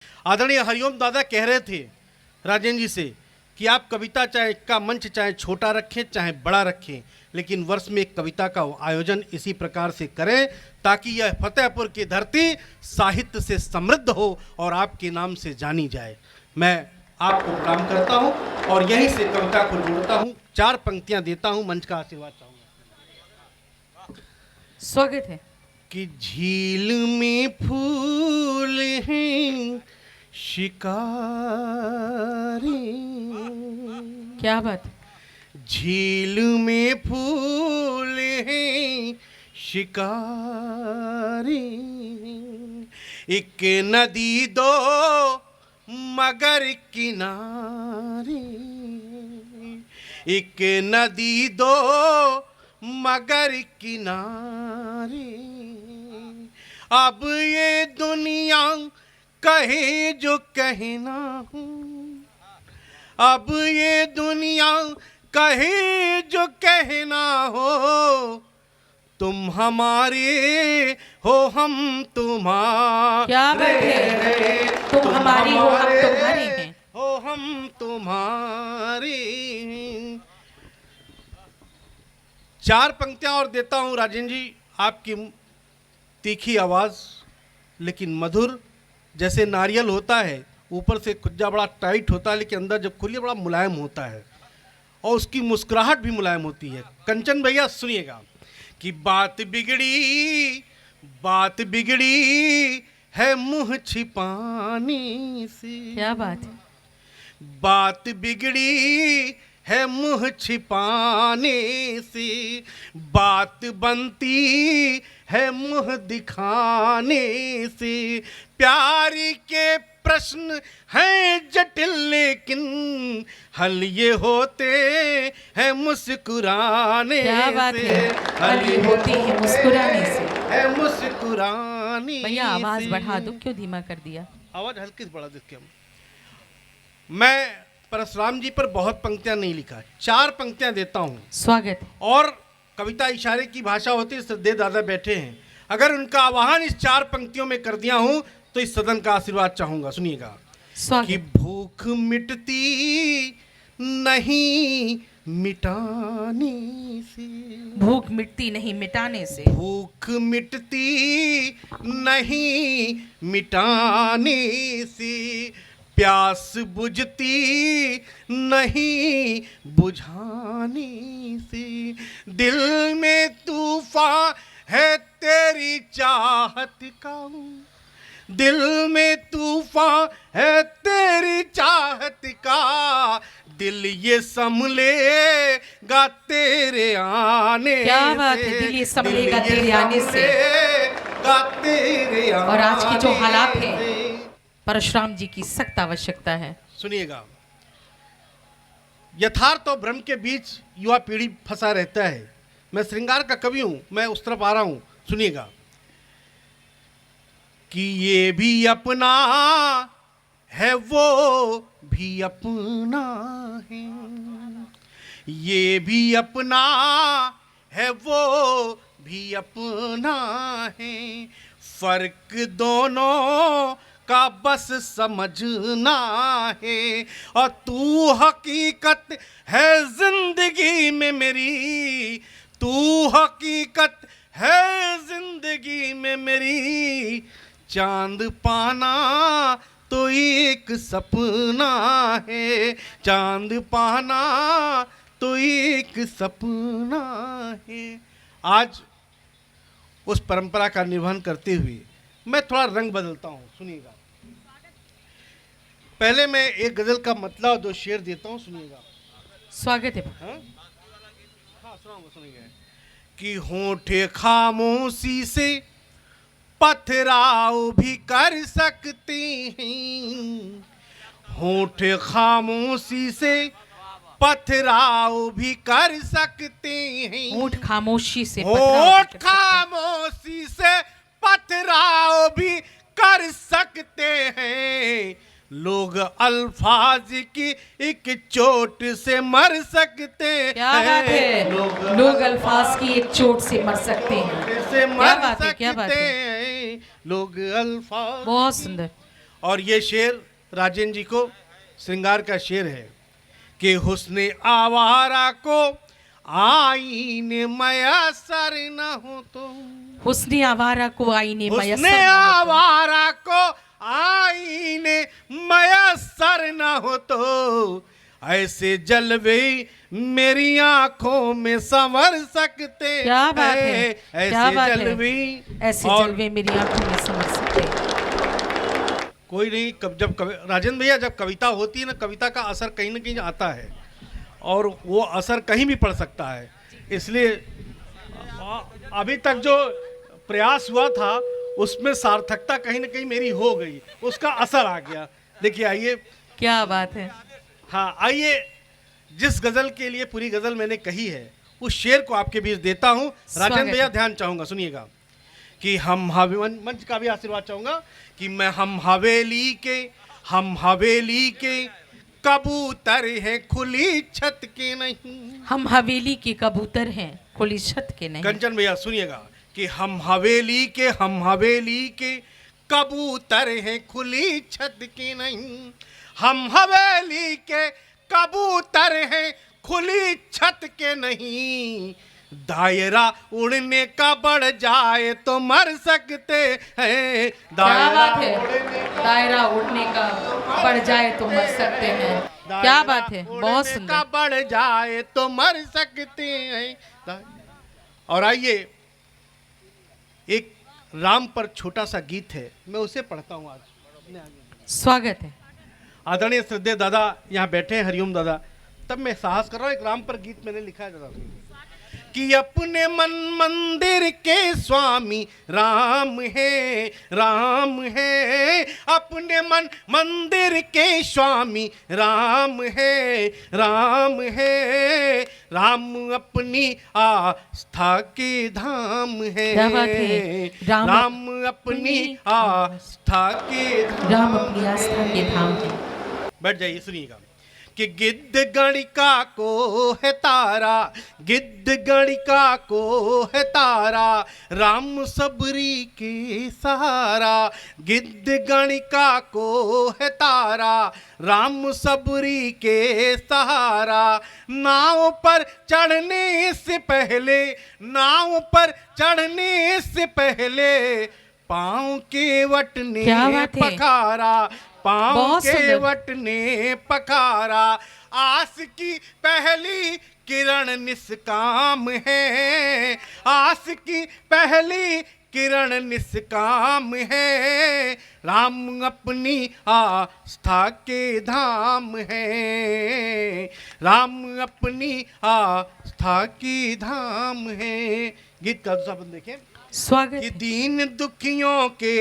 आदरणीय हरिओम दादा कह रहे थे राजेंद्र जी से कि आप कविता चाहे का मंच चाहे छोटा रखें चाहे बड़ा रखें, लेकिन वर्ष में एक कविता का आयोजन इसी प्रकार से करें ताकि यह फतेहपुर की धरती साहित्य से समृद्ध हो और आपके नाम से जानी जाए। मैं आपको प्रणाम करता हूं और यहीं से कविता को जोड़ता हूं, 4 पंक्तियां देता हूं, मंच का आशीर्वाद चाहूंगा। स्वागत है। कि झील में फूल हैं शिकारी, क्या बात। झील में फूल हैं शिकारी, एक नदी दो मगर किनारे, एक नदी दो मगर किनारे, अब ये दुनिया कहे जो कहना हूँ, अब ये दुनिया कहे जो कहना हो, तुम हमारे हो हम तुम्हारे, क्या बात है। तुम हमारी हो हम तुम्हारे हैं, हो हम तुम्हारे। 4 पंक्तियां और देता हूं राजेंद्र जी। आपकी तीखी आवाज लेकिन मधुर, जैसे नारियल होता है, ऊपर से कुज्जा बड़ा टाइट होता है लेकिन अंदर जब खुली बड़ा मुलायम होता है, और उसकी मुस्कुराहट भी मुलायम होती है। कंचन भैया सुनिएगा कि बात बिगड़ी है मुंह छिपाने से, क्या बात है। बात बिगड़ी है मुंह छिपाने से, बात बनती है मुंह दिखाने से, प्यार के प्रश्न हैं जटिल लेकिन हल ये होते हैं मुस्कुराने क्या बात से, है। हल ये होती है मुस्कुराने से, है मुस्कुराने। भैया आवाज बढ़ा दो, क्यों धीमा कर दिया। आवाज हल्की से बढ़ा देते हम। मैं परशुराम जी पर बहुत पंक्तियां नहीं लिखा, 4 पंक्तियां देता हूं। स्वागत है। और कविता इशारे की भाषा होती है, श्रद्धेय दादा बैठे हैं, अगर उनका आवाहन इस 4 पंक्तियों में कर दिया हूं तो इस सदन का आशीर्वाद चाहूंगा। सुनिएगा कि स्वागत। भूख मिटती नहीं मिटाने से, भूख मिटती नहीं मिटाने से, भूख मिटती नहीं मिटाने से, प्यास बुझती नहीं बुझाने से, दिल में तूफान है तेरी चाहत का, दिल में तूफान है तेरी चाहत का, दिल ये संभलेगा तेरे आने से, क्या बात है। दिल ये संभलेगा तेरे आने से। तेरे और आज के जो हालात आने हैं, से। परशुराम जी की सख्त आवश्यकता है। सुनिएगा, यथार्थ और भ्रम के बीच युवा पीढ़ी फंसा रहता है। मैं श्रृंगार का कवि हूं, मैं उस तरफ आ रहा हूं। सुनिएगा कि ये भी अपना है वो भी अपना है, ये भी अपना है वो भी अपना है, फर्क दोनों का बस समझना है, और तू हकीकत है जिंदगी में मेरी, तू हकीकत है जिंदगी में मेरी, चांद पाना तो एक सपना है, चांद पाना तो एक सपना है। आज उस परंपरा का निर्वहन करते हुए मैं थोड़ा रंग बदलता हूँ। सुनिएगा, पहले मैं एक गजल का मतलब 2 शेर देता हूँ। सुनिएगा। स्वागत है। हाँ सुनिएगा कि होठे खामोशी से पथराव भी कर सकते हैं, होठे खामोशी से पथराव भी कर सकते हैं, होठ खामोशी से, होठ खामोशी से पथराव भी कर सकते हैं, लोग अल्फाज की एक चोट से मर सकते हैं। क्या बात है। लोग अल्फाज की एक चोट से मर सकते हैं। से क्या मर बात है, क्या बात सकते है। हैं लोग अल्फाज। बहुत सुंदर। और ये शेर राजेंद्र जी को श्रृंगार का शेर है कि हुस्ने आवारा को आईने मयसर न हो तो, हुस्ने आवारा को आईने मयसर हुस्ने न हो तो, आवारा को आईने मयसर न हो तो, ऐसे जलवे मेरी आंखों में संवर सकते क्या बात है, हैं। क्या ऐसे बात है। जलवे ऐसे और जलवे मेरी आंखों में समझ सकते हैं। कोई नहीं, राजेंद्र भैया जब कविता होती है ना, कविता का असर कहीं ना कहीं आता है और वो असर कहीं भी पड़ सकता है। इसलिए अभी तक जो प्रयास हुआ था उसमें सार्थकता कहीं ना कहीं मेरी हो गई, उसका असर आ गया। देखिए आइए, क्या बात है। हाँ आइए, जिस गजल के लिए पूरी गजल मैंने कही है उस शेर को आपके बीच देता हूँ। राजेंद्र भैया ध्यान चाहूंगा, सुनिएगा कि हम मंच का भी आशीर्वाद चाहूंगा कि हम हवेली के कबूतर हैं खुली छत के नहीं। हम हवेली के कबूतर हैं खुली छत के नहीं। कंचन भैया सुनिएगा कि हम हवेली के कबूतर हैं खुली छत के नहीं। हम हवेली के कबूतर हैं खुली छत के नहीं। दायरा उड़ने का बढ़ जाए तो मर सकते हैं। क्या बात है, दायरा उड़ने का बढ़ जाए तो मर सकते हैं। क्या बात है, बहुत सुंदर। का बढ़ जाए तो मर सकते हैं। और आइए, एक राम पर छोटा सा गीत है, मैं उसे पढ़ता हूँ आज। स्वागत है। आदरणीय श्रद्धेय दादा यहाँ बैठे हैं, हरिओम दादा। तब मैं साहस कर रहा हूँ, एक राम पर गीत मैंने लिखा है दादा कि अपने मन मंदिर के स्वामी राम है, राम है। अपने मन मंदिर के स्वामी राम है, राम है। राम अपनी आस्था के धाम है। क्या बात है, राम अपनी आस्था के धाम। राम अपनी आस्था के धाम है। बैठ जाइए, सुनिएगा कि गिद्ध गणिका को है तारा, गिद्ध गणिका को है तारा, राम सबरी के सहारा। गिद्ध गणिका को है तारा, राम सबरी के सहारा। नाव पर चढ़ने से पहले, नाव पर चढ़ने से पहले, पाँव के वट ने पखारा, पाँव के वट ने पखारा। आस की पहली किरण निष्काम है, आस की पहली किरण निष्काम है। राम अपनी आस्था के धाम है, राम अपनी आस्था की धाम है। गीत का दूसरा बंद देखिए। स्वागत कि दीन दुखियों के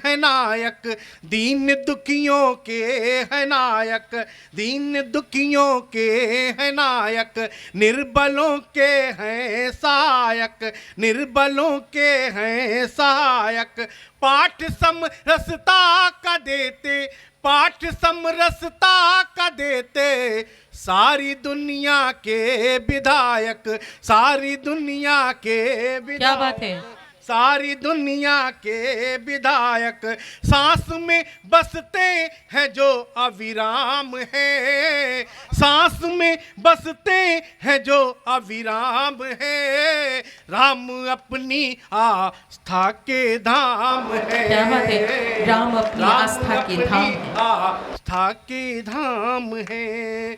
है नायक, दीन दुखियों के है नायक, दीन दुखियों के है नायक। निर्बलों के हैं सहायक, निर्बलों के हैं सहायक। पाठ समरसता का देते, पाठ समरसता का देते, सारी दुनिया के विधायक, सारी दुनिया के विधायक। क्या बात है, सारी दुनिया के विधायक। सांस में बसते हैं जो अविराम है, सांस में बसते हैं जो अविराम है। राम अपनी आस्था के धाम है। क्या बात है, राम अपनी आस्था के धाम है, आस्था के धाम है।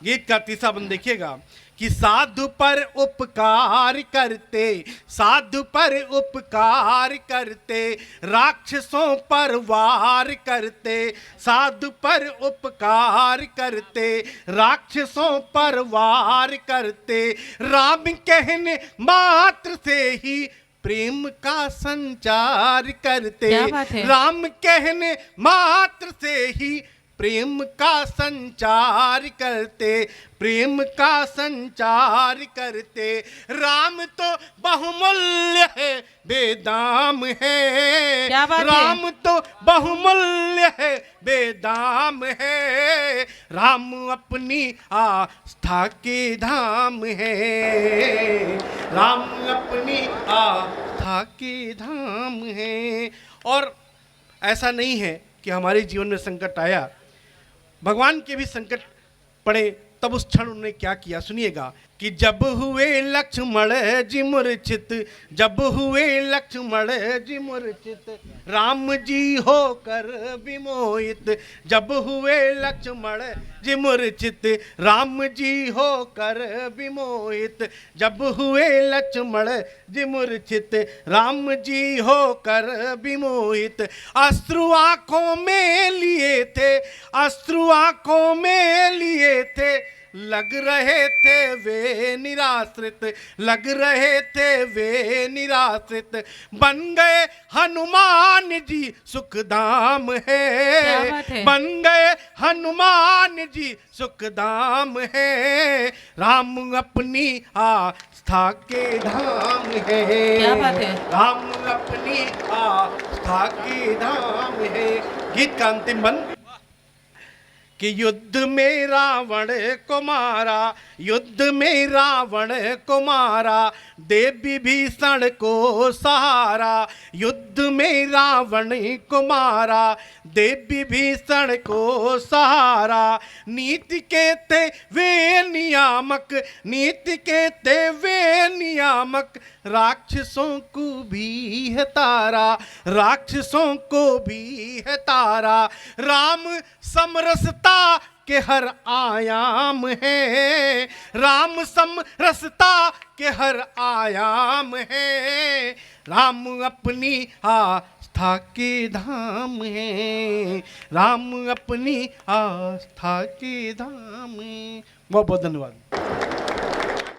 गीत का तीसरा बंद देखिएगा कि साधु पर उपकार करते, साधु पर उपकार करते, राक्षसों पर वार करते। साधु पर उपकार करते, राक्षसों पर वार करते। राम कहने मात्र से ही प्रेम का संचार करते। क्या बात है? राम कहने मात्र से ही प्रेम का संचार करते, प्रेम का संचार करते। राम तो बहुमूल्य है, बेदाम है। क्या बात है? राम तो बहुमूल्य है, बेदाम है। राम अपनी आस्था के धाम है, राम अपनी आस्था के धाम है। और ऐसा नहीं है कि हमारे जीवन में संकट आया, भगवान के भी संकट पड़े, तब उस क्षण उन्होंने क्या किया सुनिएगा कि जब हुए लक्ष्मण जी मूर्छित, जब हुए लक्ष्मण जी मूर्छित, राम जी होकर विमोहित, जब हुए लक्ष्मण जी मूर्छित, राम जी होकर विमोहित, जब हुए लक्ष्मण जी मूर्छित, राम जी होकर विमोहित, अश्रु आंखों में लिए थे, अश्रु आंखों में लिए थे, लग रहे थे वे निराश्रित, लग रहे थे वे निराश्रित, बन गए हनुमान जी सुखधाम है, बन गए हनुमान जी सुखधाम है, राम अपनी आस्था के धाम है, क्या बात है? राम अपनी आस्था के धाम है। गीत का अंतिम बंद कि युद्ध में रावण को मारा, युद्ध में रावण को मारा, देव विभीषण को सहारा, युद्ध में रावण को मारा, देव विभीषण को सहारा, नीति के थे वे नियामक, नीति के थे वे नियामक, राक्षसों को भी है तारा, राक्षसों को भी है तारा, राम समरसता के हर आयाम है, राम समरसता के हर आयाम है, राम अपनी आस्था के धाम है, राम अपनी आस्था के धाम है। बहुत बहुत धन्यवाद।